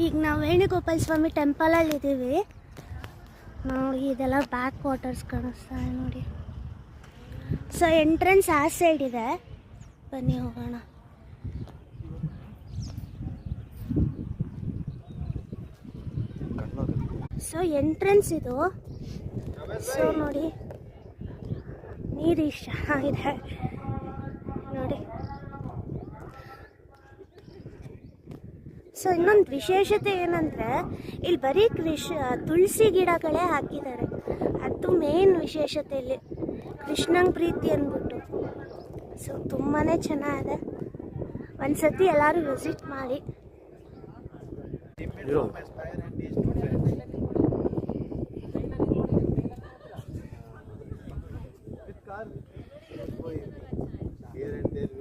ಈಗ ನಾವು ವೇಣುಗೋಪಾಲ ಸ್ವಾಮಿ ಟೆಂಪಲಲ್ಲಿ ಇದ್ದೀವಿ ನೋಡಿ. ಇದೆಲ್ಲ ಬ್ಯಾಕ್ ವಾಟರ್ಸ್ ಕಾಣಿಸ್ತಾ ನೋಡಿ. ಸೊ ಎಂಟ್ರೆನ್ಸ್ ಆ ಸೈಡ್ ಇದೆ, ಬನ್ನಿ ಹೋಗೋಣ. ಸೊ ಎಂಟ್ರೆನ್ಸ್ ಇದು. ಸೊ ನೋಡಿ ನೀರು ಇಷ್ಟ ಚೆನ್ನಾಗಿದೆ ನೋಡಿ. ಸೊ ಇನ್ನೊಂದು ವಿಶೇಷತೆ ಏನಂದರೆ ಇಲ್ಲಿ ಬರೀ ತುಳಸಿ ಗಿಡಗಳೇ ಹಾಕಿದ್ದಾರೆ. ಅದು ಮೇನ್ ವಿಶೇಷತೆ ಇಲ್ಲಿ, ಕೃಷ್ಣಂಗೆ ಪ್ರೀತಿ ಅಂದ್ಬಿಟ್ಟು. ಸೊ ತುಂಬಾ ಚೆನ್ನಾಗಿದೆ. ಒಂದ್ಸತಿ ಎಲ್ಲರೂ ವಿಸಿಟ್ ಮಾಡಿ. Here and there